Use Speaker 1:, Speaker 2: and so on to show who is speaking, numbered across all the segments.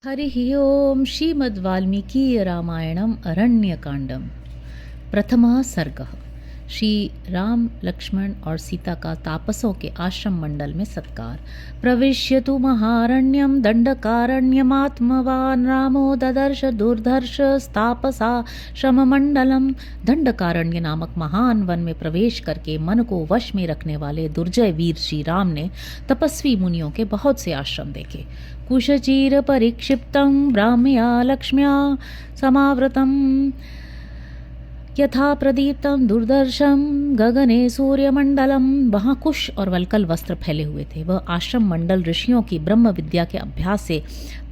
Speaker 1: हरिः ओम श्रीमद्वाल्मीकि रामायणम् अरण्यकांडम। प्रथमः सर्गः। श्री राम लक्ष्मण और सीता का तापसों के आश्रम मंडल में सत्कार। प्रविश्य तु महारण्यम दंडकारण्यमात्मवान रामो ददर्श दुर्धर्ष तापसा श्रम मंडलम। दंडकारण्य नामक महान वन में प्रवेश करके मन को वश में रखने वाले दुर्जय वीर श्री राम ने तपस्वी मुनियों के बहुत से आश्रम देखे। कुशचीर परिक्षिप्तं ब्राह्म्या लक्ष्म्या समावृतं यथा प्रदीप्तं दुर्दर्शम गगने सूर्यमंडलम। वहाँ कुश और वल्कल वस्त्र फैले हुए थे। वह आश्रम मंडल ऋषियों की ब्रह्म विद्या के अभ्यास से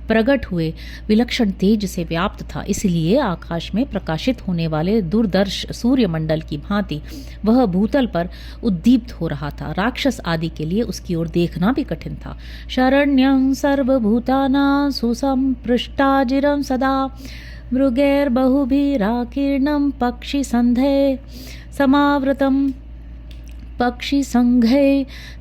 Speaker 1: प्रकट हुए विलक्षण तेज से व्याप्त था, इसलिए आकाश में प्रकाशित होने वाले दूरदर्श सूर्यमंडल की भांति वह भूतल पर उद्दीप्त हो रहा था। राक्षस आदि के लिए उसकी ओर देखना भी कठिन था। शरण्यं सर्वभूतानां सुसंपृष्टाजिरं सदा मृगैर्बहुभिराकीर्णं पक्षी संघे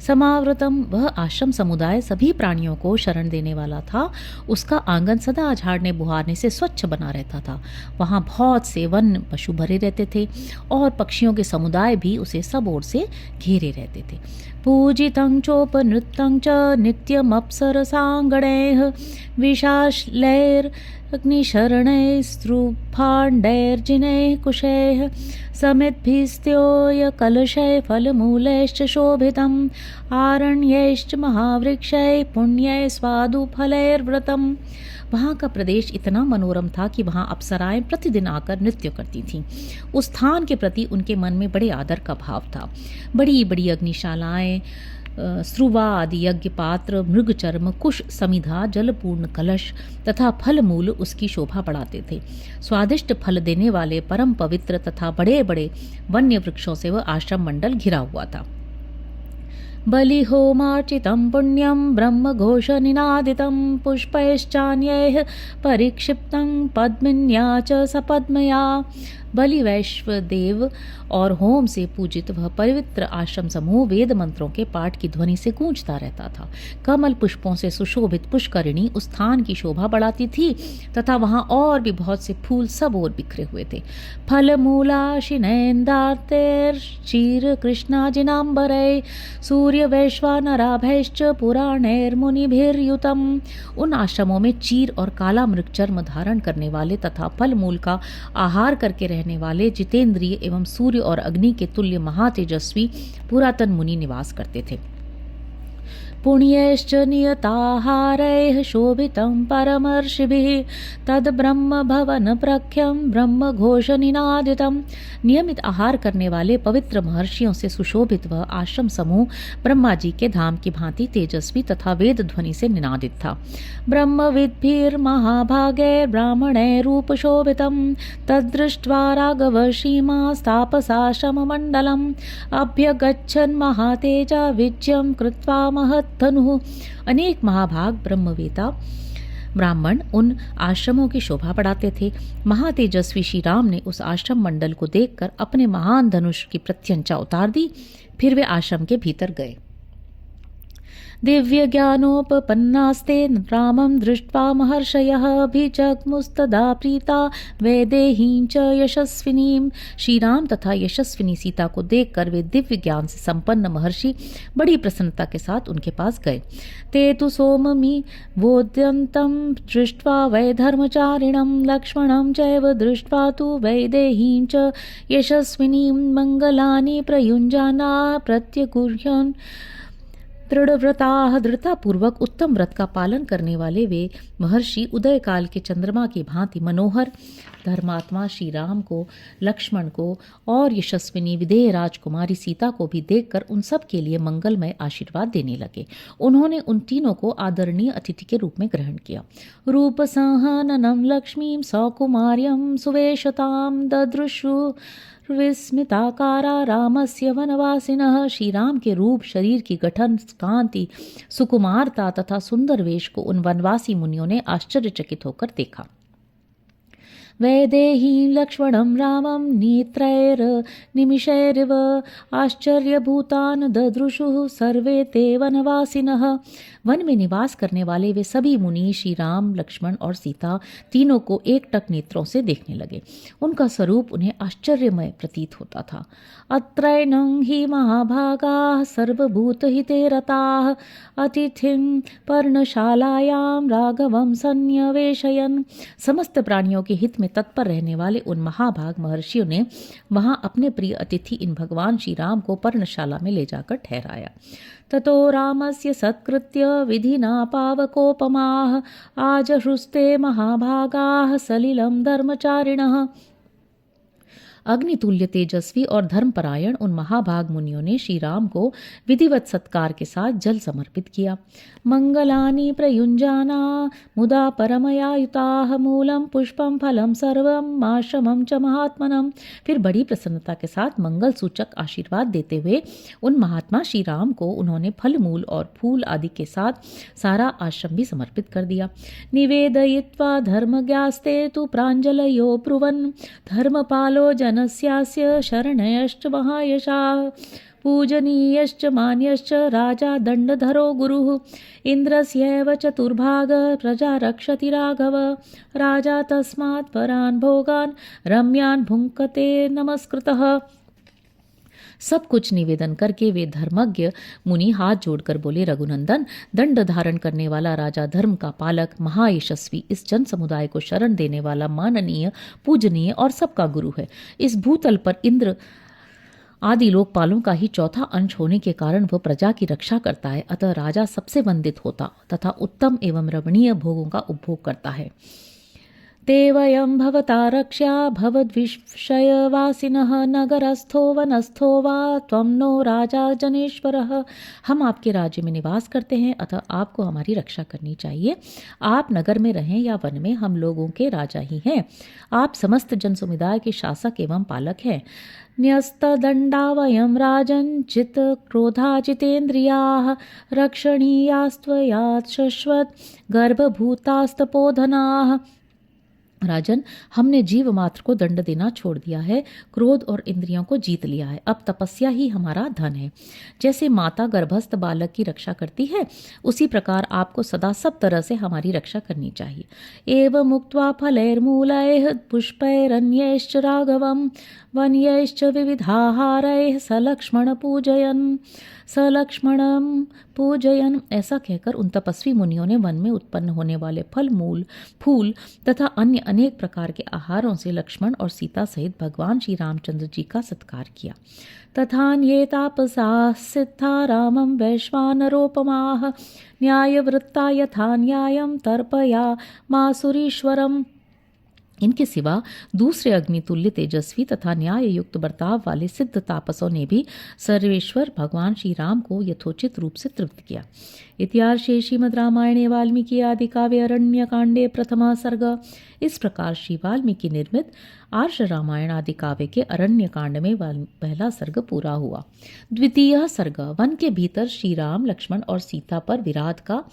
Speaker 1: समावृतम। वह आश्रम समुदाय सभी प्राणियों को शरण देने वाला था। उसका आंगन सदा झाड़ने बुहारने से स्वच्छ बना रहता था। वहाँ बहुत से वन पशु भरे रहते थे और पक्षियों के समुदाय भी उसे सब ओर से घेरे रहते थे। पूजितं चोपनृतं च नित्यमप्सरसाङ्गणैः विशालैरग्निशरणैस्त्रुभाण्डैर्जिनैः कुशैः समिद्भिस्त्योयकलशैः फलमूलैश्च शोभितम् आरण्यैश्च महावृक्षैः पुण्यैः स्वादुफलैर्व्रतम्। वहाँ का प्रदेश इतना मनोरम था कि वहाँ अप्सराएं प्रतिदिन आकर नृत्य करती थीं। उस स्थान के प्रति उनके मन में बड़े आदर का भाव था। बड़ी बड़ी अग्निशालाएं, स्रुवा आदि यज्ञ पात्र, मृगचर्म, कुश समिधा, जलपूर्ण कलश तथा फल मूल उसकी शोभा बढ़ाते थे। स्वादिष्ट फल देने वाले परम पवित्र तथा बड़े बड़े वन्य वृक्षों से वह आश्रम मंडल घिरा हुआ था। बलिहोमार्चितं पुण्यं ब्रह्मघोषनिनादितं पुष्पैश्चान्यैः परिक्षिप्तं पद्मिन्या च सपद्मया। बलि वैश्वदेव और होम से पूजित वह पवित्र आश्रम समूह वेद मंत्रों के पाठ की ध्वनि से गूंजता रहता था। कमल पुष्पों से सुशोभित पुष्करिणी उस स्थान की शोभा बढ़ाती थी तथा वहाँ और भी बहुत से फूल सब ओर बिखरे हुए थे। फल मूलाशिनैन्दार्तैर्चीर कृष्णाजिनाम्बरै सूर्य वैश्वानराभैश्च पुराणैर्मुनिभिर्युतम्। उन आश्रमों में चीर और काला मृगचर्म धारण करने वाले तथा फल मूल का आहार करके रहने वाले जितेंद्रिय एवं सूर्य और अग्नि के तुल्य महातेजस्वी पुरातन मुनि निवास करते थे। पुण्यैश्च नियताहारैः शोभितं परमर्षिभिः तद ब्रह्म भवन प्रख्यं ब्रह्म घोष निनादितम्। नियमित आहार करने वाले पवित्र महर्षियों से सुशोभित वह आश्रम समूह ब्रह्मा जी के धाम की भांति तेजस्वी तथा वेद ध्वनि से निनादित था। ब्रह्मविद्भिर्महाभागैर्ब्राह्मणैरूप शोभितं तदृष्ट्वा राघव श्रीमास्तापसाश्रममण्डलम् अभ्यगच्छन् महातेजा विजयं कृत्वा महत् धनु। अनेक महाभाग ब्रह्मवेता ब्राह्मण उन आश्रमों की शोभा बढ़ाते थे। महातेजस्वी श्री राम ने उस आश्रम मंडल को देखकर अपने महान धनुष की प्रत्यंचा उतार दी। फिर वे आश्रम के भीतर गए। दिव्य ज्ञानोपपन्नास्ते रामं दृष्ट्वा महर्षयः अभिजग्मुस्तदा प्रीता वैदेहीं च यशस्विनीं। श्री राम तथा यशस्विनी सीता को देखकर वे दिव्य ज्ञान से संपन्न महर्षि बड़ी प्रसन्नता के साथ उनके पास गए। ते तु सोममि वोद्यन्तं दृष्ट्वा वैधर्मचारिणं लक्ष्मणं चैव दृष्ट्वा तु वैदेहीं च यशस्विनीं मंगलानि प्रयुञ्जाना प्रत्यगुह्यन्। दृढ़व्रताः दृढ़तापूर्वक उत्तम व्रत का पालन करने वाले वे महर्षि उदय काल के चंद्रमा की भांति मनोहर धर्मात्मा श्री राम को, लक्ष्मण को और यशस्विनी विदेह राजकुमारी सीता को भी देखकर उन सब के लिए मंगलमय आशीर्वाद देने लगे। उन्होंने उन तीनों को आदरणीय अतिथि के रूप में ग्रहण किया। रूप संहननं लक्ष्मीं सौकुमार्यं सुवेशतां ददृशु विस्मिताकारा रामस्य वनवासिनः। श्री राम के रूप, शरीर की गठन, कांति, सुकुमारता तथा सुंदर वेश को उन वनवासी मुनियों ने आश्चर्यचकित होकर देखा। वैदेहीं लक्ष्मणं रामं नेत्रैर्निमिषैरिव आश्चर्यभूतान् ददृशुः सर्वे ते वनवासिनः। वन में निवास करने वाले वे सभी मुनि श्री राम, लक्ष्मण और सीता तीनों को एकटक नेत्रों से देखने लगे। उनका स्वरूप उन्हें आश्चर्यमय प्रतीत होता था। अत्रैनं हि महाभागाः सर्वभूतहिते रताः अतिथिं पर्णशालायां राघवं सन्निवेशयन्। समस्त प्राणियों के हित में तत्पर रहने वाले उन महाभाग महर्षियों ने वहां अपने प्रिय अतिथि इन भगवान श्री राम को पर्णशाला में ले जाकर ठहराया। ततो रामस्य सत्कृत्य विधिना पावकोपमाः आजहृस्ते महाभागाः सलिलं धर्मचारिणः। अग्नितुल्य तेजस्वी और धर्मपरायण उन महाभाग मुनियों ने श्री राम को विधिवत सत्कार के साथ जल समर्पित किया। मंगलानि प्रयुञ्जाना मुदा परमया युताः मूलम पुष्पम फलम सर्वम आश्रमम च महात्मनम। फिर बड़ी प्रसन्नता के साथ मंगल सूचक आशीर्वाद देते हुए उन महात्मा श्री राम को उन्होंने फल मूल और फूल आदि के साथ सारा आश्रम भी समर्पित कर दिया। निवेदयित्वा धर्मज्ञास्ते तु प्राञ्जलयो ब्रुवन् धर्मपालो जनस्यास्य शरणयश्च महायशाः पूजनीयश्च मान्यश्च राजा दण्डधरो गुरुः इन्द्रस्यैव चतुर्भाग प्रजा रक्षति राघव राजा तस्मात् परान् भोगान् रम्यान् भुङ्क्ते नमस्कृतः। सब कुछ निवेदन करके वे धर्मज्ञ मुनि हाथ जोड़कर बोले, रघुनंदन, दंड धारण करने वाला राजा, धर्म का पालक, महायशस्वी, इस जन समुदाय को शरण देने वाला, माननीय, पूजनीय और सबका गुरु है। इस भूतल पर इंद्र आदि लोकपालों का ही चौथा अंश होने के कारण वह प्रजा की रक्षा करता है। अतः राजा सबसे वंदित होता तथा उत्तम एवं रमणीय भोगों का उपभोग करता है। ते वयं भवता रक्ष्या भवद्विषयवासिनः नगरस्थो वनस्थो वा त्वं नो राजा जनेश्वरः। हम आपके राज्य में निवास करते हैं, अतः आपको हमारी रक्षा करनी चाहिए। आप नगर में रहें या वन में, हम लोगों के राजा ही हैं। आप समस्त जन समुदाय के शासक एवं पालक हैं। न्यस्तदण्डा वयं राजन् चित क्रोधा जितेन्द्रियाः रक्षणीयास्त्वया शश्वत गर्भभूतास्तपोधनाः। राजन, हमने जीव मात्र को दंड देना छोड़ दिया है, क्रोध और इंद्रियों को जीत लिया है। अब तपस्या ही हमारा धन है। जैसे माता गर्भस्थ बालक की रक्षा करती है, उसी प्रकार आपको सदा सब तरह से हमारी रक्षा करनी चाहिए। एवं मुक्त्वा फलैर्मूलैः पुष्पैरन्यैश्च राघवं वन्यैश्च विविधाहारैः सलक्ष्मणं पूजयन्। ऐसा कहकर उन तपस्वी मुनियों ने वन में उत्पन्न होने वाले फल, मूल, फूल तथा अन्य अनेक प्रकार के आहारों से लक्ष्मण और सीता सहित भगवान श्री रामचंद्र जी का सत्कार किया। तथान्ये तापसाः सिद्धा रामं वैश्वानरोपमाः न्यायवृत्ता यथा न्यायं तर्पयामासुरीश्वरम्। इनके सिवा दूसरे अग्नितुल्य तेजस्वी तथा न्याय युक्त बर्ताव वाले सिद्ध तापसों ने भी सर्वेश्वर भगवान श्री राम को यथोचित रूप से तृप्त किया। इतिहासे श्रीमद् रामायणे वाल्मीकि आदि काव्य अरण्य कांडे प्रथमा सर्ग। इस प्रकार श्री वाल्मीकि निर्मित आर्ष रामायण आदि काव्य के अरण्य कांड में पहला सर्ग पूरा हुआ। द्वितीय सर्ग, वन के भीतर श्री राम, लक्ष्मण और सीता पर विराट का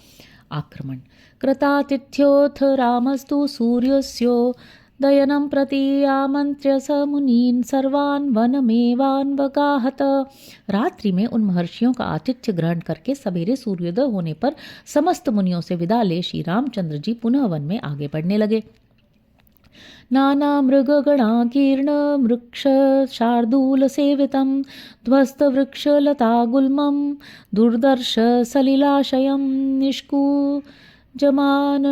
Speaker 1: आक्रमण। कृतातिथ्योऽथ रामस्तु सूर्यस्यो दयनं प्रति आमन्त्र्य स मुनीन् सर्वान् वनमेवान्वगाहत। रात्रि में उन महर्षियों का आतिथ्य ग्रहण करके सवेरे सूर्योदय होने पर समस्त मुनियों से विदा ले श्री रामचंद्र जी पुनः वन में आगे बढ़ने लगे। नाना मृगगणाकीर्ण वृक्ष शार्दूल सेवितं ध्वस्त वृक्ष लता गुल्मं दुर्दर्श सलिलाशयं निष्कूजमान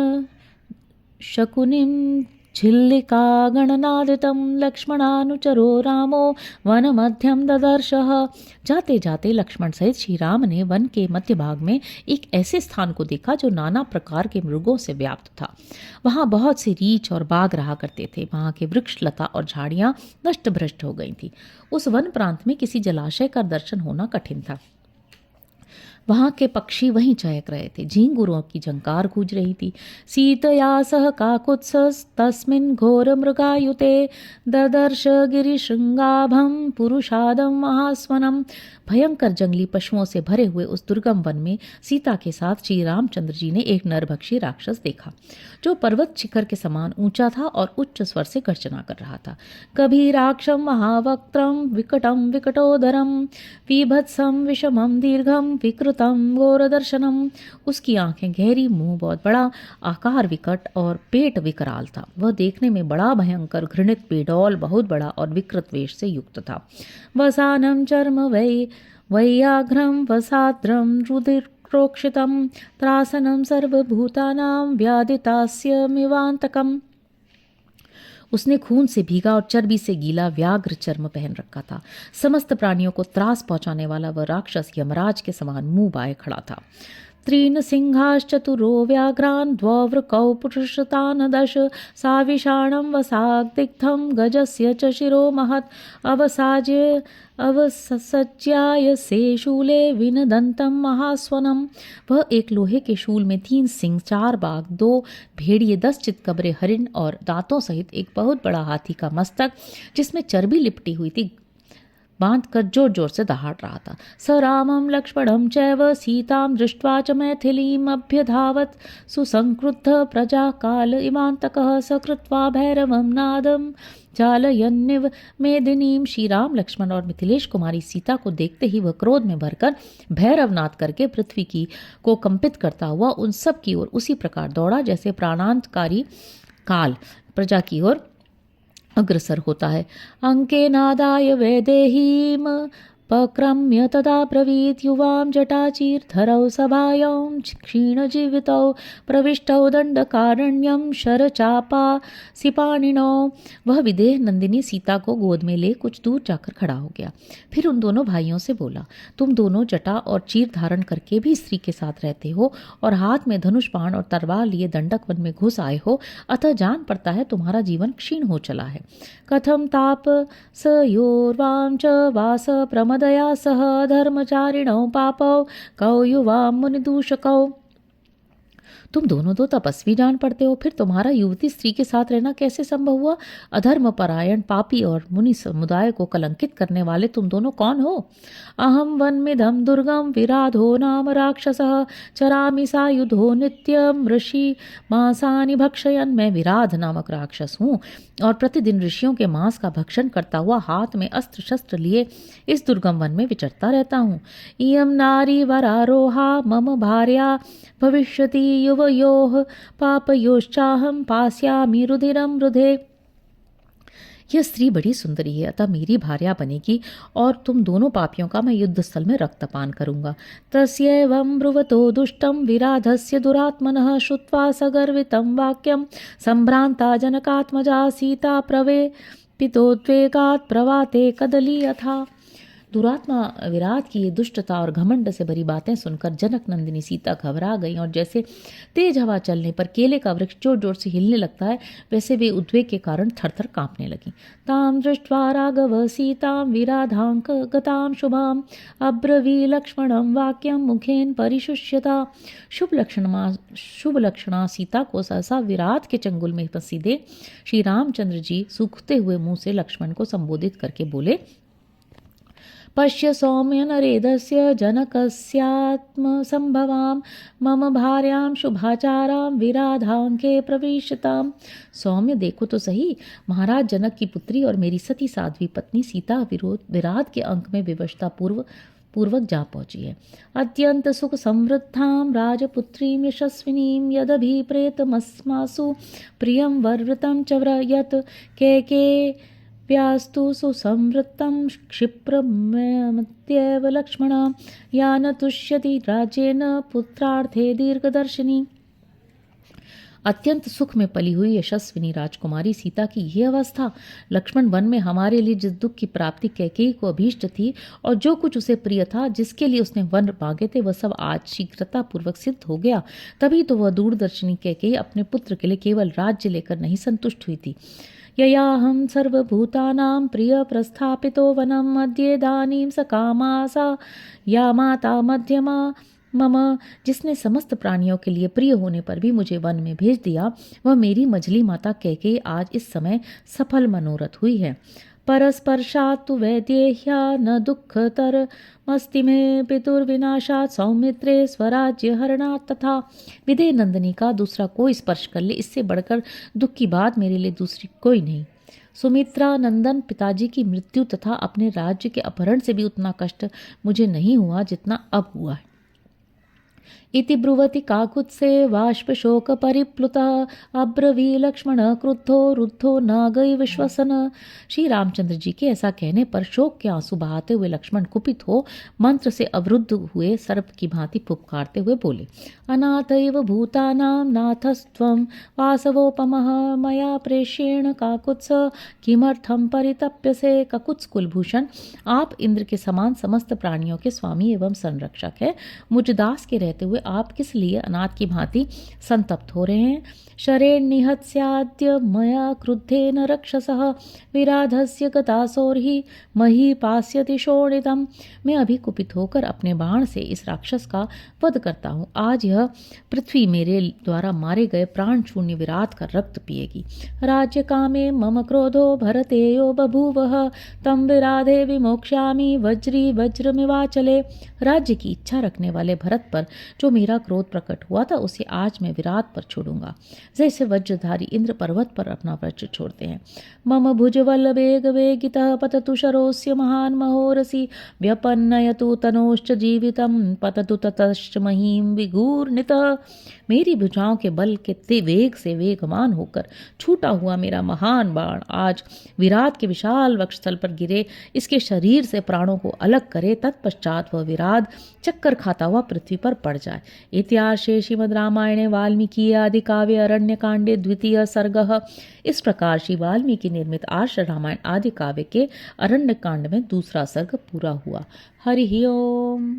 Speaker 1: शकुनिं झिल्लिका गणनादितं लक्ष्मणानुचरो रामो वनमध्यं ददर्शः। जाते जाते लक्ष्मण सहित श्री राम ने वन के मध्य भाग में एक ऐसे स्थान को देखा जो नाना प्रकार के मृगों से व्याप्त था। वहाँ बहुत से रीछ और बाघ रहा करते थे। वहाँ के वृक्ष, लता और झाड़ियाँ नष्ट भ्रष्ट हो गई थी। उस वन प्रांत में किसी जलाशय का दर्शन होना कठिन था। वहाँ के पक्षी वहीं चहक रहे थे, झींगुरों की झंकार गूंज रही थी। सीतया सह काकुत्स्थस्मिन् घोरमृगायुते ददर्श गिरिशृंगाभं पुरुषादं महास्वनम। भयंकर जंगली पशुओं से भरे हुए उस दुर्गम वन में सीता के साथ श्री रामचंद्र जी ने एक नरभक्षी राक्षस देखा, जो पर्वत शिखर के समान ऊंचा था और उच्च स्वर से गर्जना कर रहा था। कभी राक्षम महावक्त्रम विकटम विकटोदरम बीभत्सम विषमम दीर्घम विकृतम घोरदर्शनम। उसकी आंखें गहरी, मुंह बहुत बड़ा, आकार विकट और पेट विकराल था। वह देखने में बड़ा भयंकर, घृणित, बेडौल, बहुत बड़ा और विकृत वेश से युक्त था। वसानम चर्म वैयाघ्रम वसाद्रम रुधिरोक्षितम त्रासनम सर्वभूतानां व्याधितास्यमिवांतकम। उसने खून से भीगा और चर्बी से गीला व्याघ्र चर्म पहन रखा था। समस्त प्राणियों को त्रास पहुंचाने वाला वह राक्षस यमराज के समान मुंह बाए खड़ा था। त्रीन सिंहाश्चतुरो व्याघ्रान् द्वौवृकौ पुरुषतान् दश साविषाणं वसाग्दिग्धं गजस्य च शिरो महत् अवसज्याय से शूले विनदन्तं महास्वनम। वह एक लोहे के शूल में 3 सिंह, 4 बाघ, 2 भेड़िए, 10 चितकबरे हरिण और दांतों सहित एक बहुत बड़ा हाथी का मस्तक, जिसमें चर्बी लिपटी हुई थी, बांध कर जोर जोर से दहाड़ रहा था। स रामं लक्ष्मणं चैव सीतां दृष्ट्वा च मैथिलीम् अभ्यधावत् सुसंक्रुद्ध प्रजा काल इमांतकः सकृत्वा भैरवं नादं चालयन्निव मेदिनीम। श्री राम, लक्ष्मण और मिथिलेश कुमारी सीता को देखते ही वह क्रोध में भरकर भैरव नाद करके पृथ्वी की को कंपित करता हुआ उन सब की ओर उसी प्रकार दौड़ा जैसे प्राणांतकारी काल प्रजा की ओर अग्रसर होता है। अंकेनादाय वैदेहीम पक्रम्य तदा ब्रवीत युवां जटाचीर्धरौ सभायां क्षीणजीवितौ प्रविष्टौ दंडकारण्यं शरचापा सिपाणिनौ। वह विदेह नंदिनी सीता को गोद में ले कुछ दूर जाकर खड़ा हो गया। फिर उन दोनों भाइयों से बोला, तुम दोनों जटा और चीर धारण करके भी स्त्री के साथ रहते हो और हाथ में धनुष बाण और तलवार लिए दंडक वन में घुस आए हो, अतः जान पड़ता है तुम्हारा जीवन क्षीण हो चला है। कथम ताप सयोर्वां च वास प्रमदया सह धर्मचारिणौ पापौ कौ युवा मुनिदूषकौ। तुम दोनों तो तपस्वी जान पड़ते हो, फिर तुम्हारा युवती स्त्री के साथ रहना कैसे संभव हुआ? अधर्म परायण, पापी और मुनि समुदाय को कलंकित करने वाले तुम दोनों कौन हो? अहम वनमिदं दुर्गम विराधो नाम राक्षसः चरामि सायुधो नित्यम ऋषि मांसानि भक्षयन्। मैं विराध नामक राक्षस हूँ और प्रतिदिन ऋषियों के मांस का भक्षण करता हुआ हाथ में अस्त्र शस्त्र लिए इस दुर्गम वन में विचरता रहता हूँ। इयं नारी वरारोहा मम भार्या भविष्यति युवयोः पापयोश्चाहं पास्यामि रुधिरं रुधे। यह स्त्री बड़ी सुंदरी है, अतः मेरी भार्या बनेगी और तुम दोनों पापियों का मैं युद्ध स्थल में रक्तपान करूंगा। तस्यैवं ब्रुवतो दुष्टं विराधस्य दुरात्मनः श्रुत्वा सगर्वितं वाक्यं संभ्रांता जनकात्मजा सीता प्रवेपितोद्वेगात् प्रवाते कदली यथा। दुरात्मा विराट की ये दुष्टता और घमंड से भरी बातें सुनकर जनक नंदिनी सीता घबरा गई और जैसे तेज हवा चलने पर केले का वृक्ष जोर जोर से हिलने लगता है, वैसे वे उद्वेग के कारण थरथर कांपने लगी। ताम दृष्ट्वा राघव सीतां विराधांक गतां शुभाम अब्रवी लक्ष्मणं वाक्यं मुखेन परिशुष्यता। शुभ लक्षणा सीता को सहसा विराट के चंगुल में फंसी दे श्री रामचंद्र जी सूखते हुए मुंह से लक्ष्मण को संबोधित करके बोले, पश्य सौम्य नरेदस्य जनकस्यात्मसंभवां मम भार्यां शुभाचारां विराधांके प्रविशताम। सौम्य, देखो तो सही, महाराज जनक की पुत्री और मेरी सती साध्वी पत्नी सीता विराध के अंक में विवशता पूर्वक जा पहुंची है। अत्यंत सुख समृद्धां राजपुत्रीं यशस्विनीं यदभिप्रेतमस्मासु प्रियं वरवृतं च व्रयत केके व्यास्तु सुसंवृत्तं क्षिप्रमत्यैव लक्ष्मणा या न तुष्यति राज्येन पुत्रार्थे दीर्घदर्शिनी। अत्यंत सुख में पली हुई यशस्विनी राजकुमारी सीता की यह अवस्था, लक्ष्मण वन में हमारे लिए जिस दुख की प्राप्ति कैकेयी को अभीष्ट थी और जो कुछ उसे प्रिय था, जिसके लिए उसने वन मांगे थे, वह सब आज शीघ्रता पूर्वक सिद्ध हो गया। तभी तो वह दूरदर्शिनी कैकेयी अपने पुत्र के लिए केवल राज्य लेकर नहीं संतुष्ट हुई थी। ययाहं सर्वभूतानां प्रिय प्रस्थापितो वनम् अद्येदानीं सकामा सा या माता मध्यमा मम, जिसने समस्त प्राणियों के लिए प्रिय होने पर भी मुझे वन में भेज दिया, वह मेरी मझली माता कैकेयी आज इस समय सफल मनोरथ हुई है। परस्पर्शात् तु वैदेह्या न दुःखतरमस्ति मे पितुर्विनाशात् सौमित्रे स्वराज्य हरणात् तथा। विदेह नंदिनी का दूसरा कोई स्पर्श कर ले, इससे बढ़कर दुख की बात मेरे लिए दूसरी कोई नहीं। सुमित्रा नंदन पिताजी की मृत्यु तथा अपने राज्य के अपहरण से भी उतना कष्ट मुझे नहीं हुआ जितना अब हुआ है। इति ब्रुवति काकुत्से बाष्पशोक परिप्लुतः अब्रवी लक्ष्मण क्रुद्धो रुद्धो न गई विश्वसन। श्री रामचंद्र जी के ऐसा कहने पर शोक के आंसू बहाते हुए लक्ष्मण कुपित हो मंत्र से अवरुद्ध हुए सर्प की भांति फुफकारते हुए बोले, अनाथैव भूतानां नाथस्त्वं वासवोपमः मया प्रेष्येण काकुत्स किमर्थं परितप्यसे। ककुत्स कुलभूषण, आप इंद्र के समान समस्त प्राणियों के स्वामी एवं संरक्षक है, मुझ दास के रहते हुए आप किस लिए अनाथ की भांति संतप्त हो रहे हैं। शरेण निहत्स्याद्य मया क्रुद्धेन रक्षसः विराधस्य गतासोर्हि मही पास्यति शोणितम्। मैं अभी कुपित होकर अपने बाण से इस राक्षस का वध करता हूँ। आज यह पृथ्वी मेरे द्वारा मारे गए प्राण शून्य विराट का रक्त पिएगी। राज्य कामे मम क्रोधो भरतेयो बभूवः तम विराधे विमोक्ष्यामि वज्री वज्रमिवाचले। राज्य की इच्छा रखने वाले भरत पर जो मेरा क्रोध प्रकट हुआ था, उसे आज मैं विराट पर छोड़ूंगा, जैसे वज्रधारी इंद्र पर्वत पर अपना वज्र छोड़ते हैं। मम भुजवल वेग वेगितः पततु शरोस्य महान् महोरसी व्यपन्नयतु तनोश्च जीवितम् पततु ततश्च महीम विगूर्णितः। मेरी भुजाओं के बल के वेग से वेगवान होकर छूटा हुआ मेरा महान बाण आज विराट के विशाल वक्षस्थल पर गिरे, इसके शरीर से प्राणों को अलग करे, तत्पश्चात वह विराट चक्कर खाता हुआ पृथ्वी पर पड़ जाए। इतिहासे श्रीमद् रामायणे वाल्मीकि आदि काव्य अरण्य कांडे द्वितीय सर्गः। इस प्रकार श्री वाल्मीकि निर्मित आर्ष रामायण आदि काव्य के अरण्य कांड में दूसरा सर्ग पूरा हुआ। हरि ओम।